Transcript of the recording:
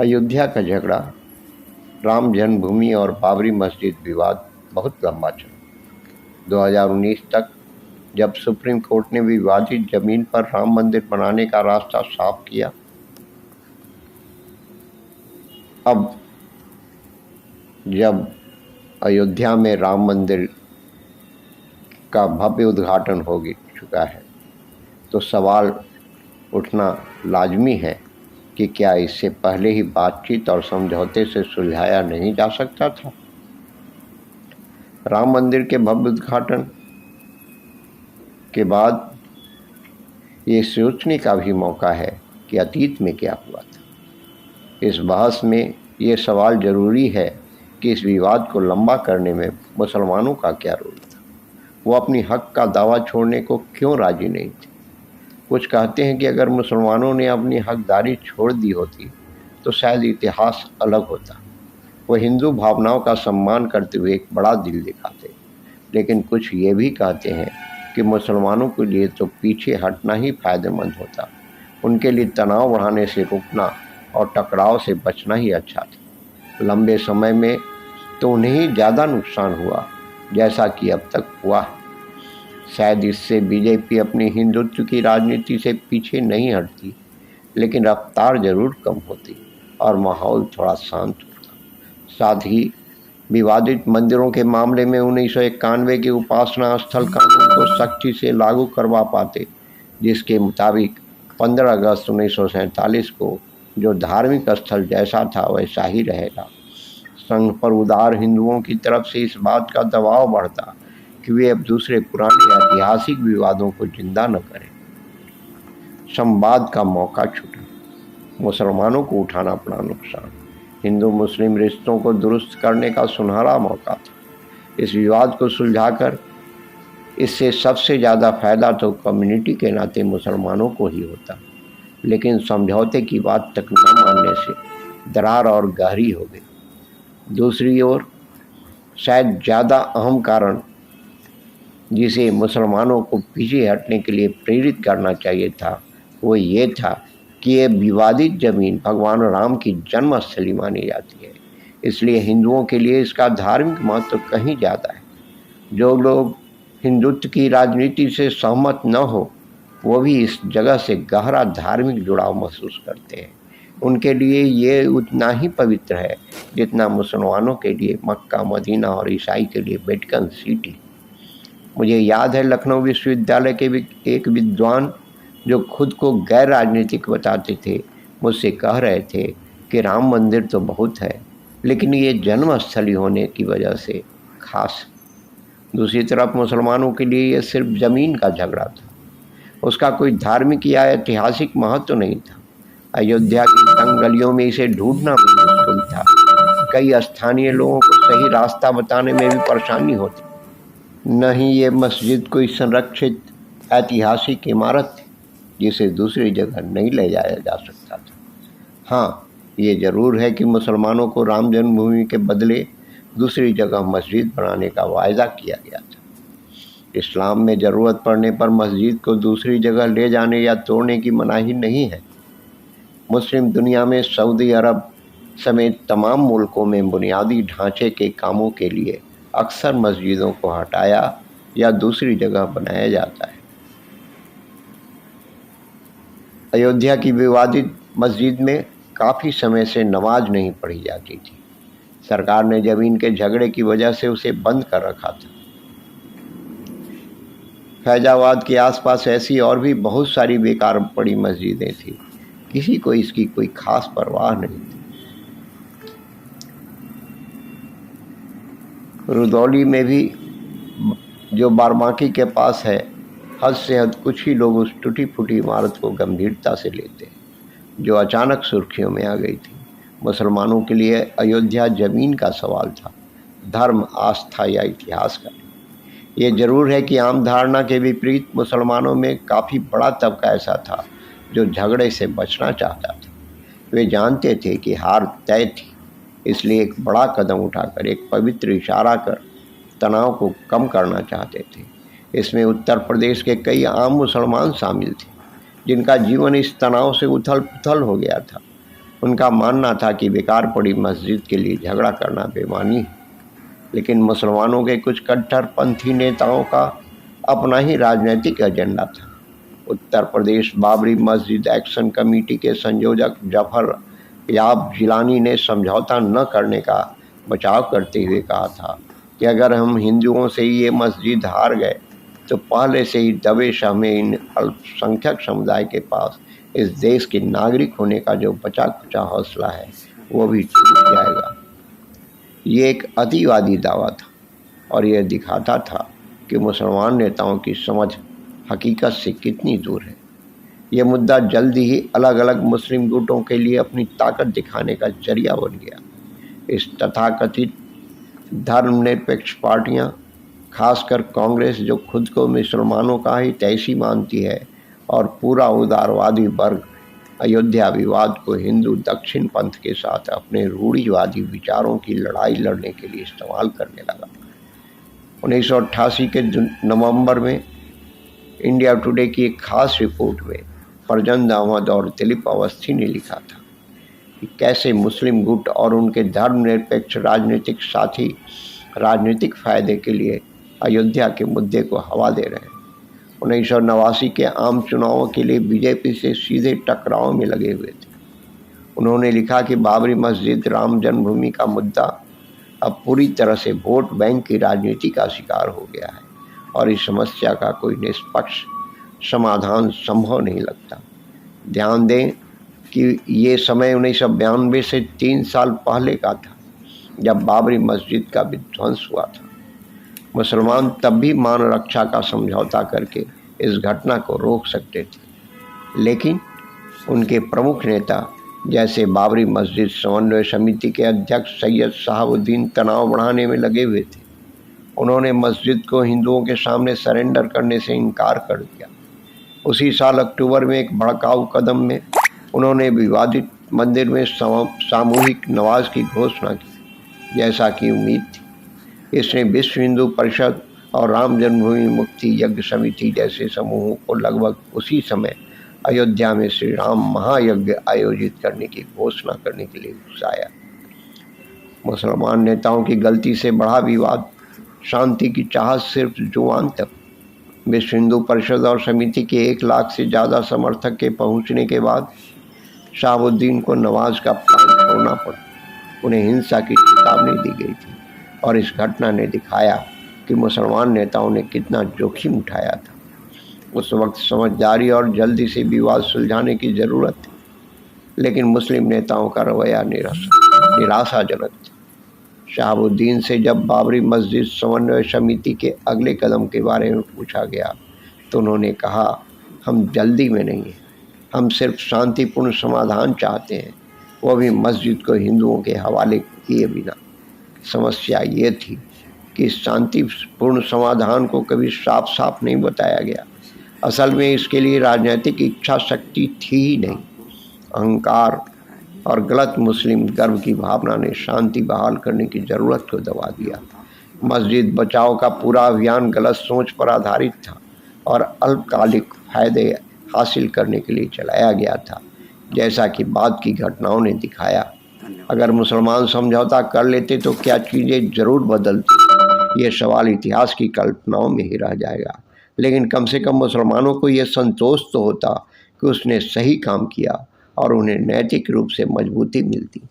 अयोध्या का झगड़ा, राम जन्मभूमि और बाबरी मस्जिद विवाद बहुत लंबा चला। 2019 तक जब सुप्रीम कोर्ट ने विवादित जमीन पर राम मंदिर बनाने का रास्ता साफ किया, अब जब अयोध्या में राम मंदिर का भव्य उद्घाटन हो चुका है, तो सवाल उठना लाजमी है कि क्या इससे पहले ही बातचीत और समझौते से सुलझाया नहीं जा सकता था। राम मंदिर के भव्य उद्घाटन के बाद ये सोचने का भी मौका है कि अतीत में क्या हुआ था। इस बहस में ये सवाल ज़रूरी है कि इस विवाद को लंबा करने में मुसलमानों का क्या रोल था। वो अपनी हक का दावा छोड़ने को क्यों राजी नहीं थे। कुछ कहते हैं कि अगर मुसलमानों ने अपनी हकदारी छोड़ दी होती तो शायद इतिहास अलग होता। वो हिंदू भावनाओं का सम्मान करते हुए एक बड़ा दिल दिखाते। लेकिन कुछ ये भी कहते हैं कि मुसलमानों के लिए तो पीछे हटना ही फायदेमंद होता। उनके लिए तनाव बढ़ाने से रुकना और टकराव से बचना ही अच्छा था। लंबे समय में तो उन्हें ही ज़्यादा नुकसान हुआ, जैसा कि अब तक हुआ है। शायद इससे बीजेपी अपनी हिंदुत्व की राजनीति से पीछे नहीं हटती, लेकिन रफ्तार जरूर कम होती और माहौल थोड़ा शांत होता। साथ ही विवादित मंदिरों के मामले में 1991 के उपासना स्थल कानून को सख्ती से लागू करवा पाते, जिसके मुताबिक 15 अगस्त 1947 को जो धार्मिक स्थल जैसा था वैसा ही रहेगा। संघ पर उदार हिंदुओं की तरफ से इस बात का दबाव बढ़ता कि वे अब दूसरे पुराने ऐतिहासिक विवादों को जिंदा न करें। संवाद का मौका छूटा, मुसलमानों को उठाना पड़ा नुकसान। हिंदू मुस्लिम रिश्तों को दुरुस्त करने का सुनहरा मौका था। इस विवाद को सुलझाकर इससे सबसे ज़्यादा फायदा तो कम्युनिटी के नाते मुसलमानों को ही होता, लेकिन समझौते की बात तक न मानने से दरार और गहरी हो गई। दूसरी ओर शायद ज़्यादा अहम कारण जिसे मुसलमानों को पीछे हटने के लिए प्रेरित करना चाहिए था, वो ये था कि ये विवादित ज़मीन भगवान राम की जन्मस्थली मानी जाती है। इसलिए हिंदुओं के लिए इसका धार्मिक महत्व कहीं ज़्यादा है। जो लोग हिंदुत्व की राजनीति से सहमत न हो, वो भी इस जगह से गहरा धार्मिक जुड़ाव महसूस करते हैं। उनके लिए ये उतना ही पवित्र है जितना मुसलमानों के लिए मक्का, मदीना और ईसाई के लिए वेटिकन सिटी। मुझे याद है, लखनऊ विश्वविद्यालय के एक विद्वान जो खुद को गैर राजनीतिक बताते थे, मुझसे कह रहे थे कि राम मंदिर तो बहुत है, लेकिन ये जन्मस्थली होने की वजह से खास। दूसरी तरफ मुसलमानों के लिए ये सिर्फ ज़मीन का झगड़ा था, उसका कोई धार्मिक या ऐतिहासिक महत्व नहीं था। अयोध्या की तंग गलियों में इसे ढूंढना भी मुश्किल था। कई स्थानीय लोगों को सही रास्ता बताने में भी परेशानी होती। नहीं, ये मस्जिद कोई संरक्षित ऐतिहासिक इमारत थी जिसे दूसरी जगह नहीं ले जाया जा सकता था। हाँ, ये ज़रूर है कि मुसलमानों को राम जन्मभूमि के बदले दूसरी जगह मस्जिद बनाने का वायदा किया गया था। इस्लाम में ज़रूरत पड़ने पर मस्जिद को दूसरी जगह ले जाने या तोड़ने की मनाही नहीं है। मुस्लिम दुनिया में सऊदी अरब समेत तमाम मुल्कों में बुनियादी ढांचे के कामों के लिए अक्सर मस्जिदों को हटाया या दूसरी जगह बनाया जाता है। अयोध्या की विवादित मस्जिद में काफ़ी समय से नमाज नहीं पढ़ी जाती थी। सरकार ने ज़मीन के झगड़े की वजह से उसे बंद कर रखा था। फैजाबाद के आसपास ऐसी और भी बहुत सारी बेकार पड़ी मस्जिदें थी, किसी को इसकी कोई खास परवाह नहीं थी। रुदौली में भी, जो बाराबांकी के पास है, हद से हद कुछ ही लोग उस टूटी फूटी इमारत को गंभीरता से लेते, जो अचानक सुर्खियों में आ गई थी। मुसलमानों के लिए अयोध्या ज़मीन का सवाल था, धर्म, आस्था या इतिहास का। ये ज़रूर है कि आम धारणा के विपरीत मुसलमानों में काफ़ी बड़ा तबका ऐसा था जो झगड़े से बचना चाहता था। वे जानते थे कि हार तय थी, इसलिए एक बड़ा कदम उठाकर, एक पवित्र इशारा कर तनाव को कम करना चाहते थे। इसमें उत्तर प्रदेश के कई आम मुसलमान शामिल थे, जिनका जीवन इस तनाव से उथल पुथल हो गया था। उनका मानना था कि बेकार पड़ी मस्जिद के लिए झगड़ा करना बेईमानी है, लेकिन मुसलमानों के कुछ कट्टरपंथी नेताओं का अपना ही राजनीतिक एजेंडा था। उत्तर प्रदेश बाबरी मस्जिद एक्शन कमेटी के संयोजक जफर याब जिलानी ने समझौता न करने का बचाव करते हुए कहा था कि अगर हम हिंदुओं से ये मस्जिद हार गए तो पहले से ही दबे हमें इन अल्पसंख्यक समुदाय के पास इस देश के नागरिक होने का जो बचा खुचा हौसला है वो भी टूट जाएगा। ये एक अतिवादी दावा था और यह दिखाता था कि मुसलमान नेताओं की समझ हकीकत से कितनी दूर है। यह मुद्दा जल्द ही अलग अलग मुस्लिम गुटों के लिए अपनी ताकत दिखाने का जरिया बन गया। इस तथाकथित धर्मनिरपेक्ष पार्टियां, खासकर कांग्रेस जो खुद को मुसलमानों का ही तैसी मानती है, और पूरा उदारवादी वर्ग अयोध्या विवाद को हिंदू दक्षिण पंथ के साथ अपने रूढ़िवादी विचारों की लड़ाई लड़ने के लिए इस्तेमाल करने लगा। 1988 के नवंबर में इंडिया टुडे की एक खास रिपोर्ट में फरजंद अहमद और दिलीप अवस्थी ने लिखा था कि कैसे मुस्लिम गुट और उनके धर्मनिरपेक्ष राजनीतिक साथी राजनीतिक फायदे के लिए अयोध्या के मुद्दे को हवा दे रहे हैं। 1989 के आम चुनावों के लिए बीजेपी से सीधे टकराव में लगे हुए थे। उन्होंने लिखा कि बाबरी मस्जिद राम जन्मभूमि का मुद्दा अब पूरी तरह से वोट बैंक की राजनीति का शिकार हो गया है और इस समस्या का कोई निष्पक्ष समाधान संभव नहीं लगता। ध्यान दें कि ये समय 1992 से 3 साल पहले का था जब बाबरी मस्जिद का विध्वंस हुआ था। मुसलमान तब भी मान रक्षा का समझौता करके इस घटना को रोक सकते थे, लेकिन उनके प्रमुख नेता जैसे बाबरी मस्जिद समन्वय समिति के अध्यक्ष सैयद शहाबुद्दीन तनाव बढ़ाने में लगे हुए थे। उन्होंने मस्जिद को हिंदुओं के सामने सरेंडर करने से इनकार कर दिया। उसी साल अक्टूबर में एक भड़काऊ कदम में उन्होंने विवादित मंदिर में सामूहिक नमाज की घोषणा की, जैसा कि उम्मीद थी। इसने विश्व हिंदू परिषद और राम जन्मभूमि मुक्ति यज्ञ समिति जैसे समूहों को लगभग उसी समय अयोध्या में श्री राम महायज्ञ आयोजित करने की घोषणा करने के लिए उकसाया। मुसलमान नेताओं की गलती से बढ़ा विवाद, शांति की चाहत सिर्फ जुबान तक। विश्व हिंदू परिषद और समिति के 1 लाख से ज़्यादा समर्थक के पहुंचने के बाद शहाबुद्दीन को नमाज का प्लान छोड़ना पड़ा। उन्हें हिंसा की चेतावनी दी गई थी और इस घटना ने दिखाया कि मुसलमान नेताओं ने कितना जोखिम उठाया था। उस वक्त समझदारी और जल्दी से विवाद सुलझाने की ज़रूरत थी, लेकिन मुस्लिम नेताओं का रवैया निराशाजनक था। शहाबुद्दीन से जब बाबरी मस्जिद समन्वय समिति के अगले कदम के बारे में पूछा गया तो उन्होंने कहा, हम जल्दी में नहीं हैं, हम सिर्फ शांतिपूर्ण समाधान चाहते हैं, वो भी मस्जिद को हिंदुओं के हवाले किए बिना। समस्या ये थी कि शांतिपूर्ण समाधान को कभी साफ साफ नहीं बताया गया। असल में इसके लिए राजनीतिक इच्छा शक्ति थी ही नहीं। अहंकार और गलत मुस्लिम गर्व की भावना ने शांति बहाल करने की ज़रूरत को दबा दिया। मस्जिद बचाओ का पूरा अभियान गलत सोच पर आधारित था और अल्पकालिक फायदे हासिल करने के लिए चलाया गया था, जैसा कि बाद की घटनाओं ने दिखाया। अगर मुसलमान समझौता कर लेते तो क्या चीज़ें ज़रूर बदलती, ये सवाल इतिहास की कल्पनाओं में ही रह जाएगा। लेकिन कम से कम मुसलमानों को ये संतोष तो होता कि उसने सही काम किया और उन्हें नैतिक रूप से मजबूती मिलती।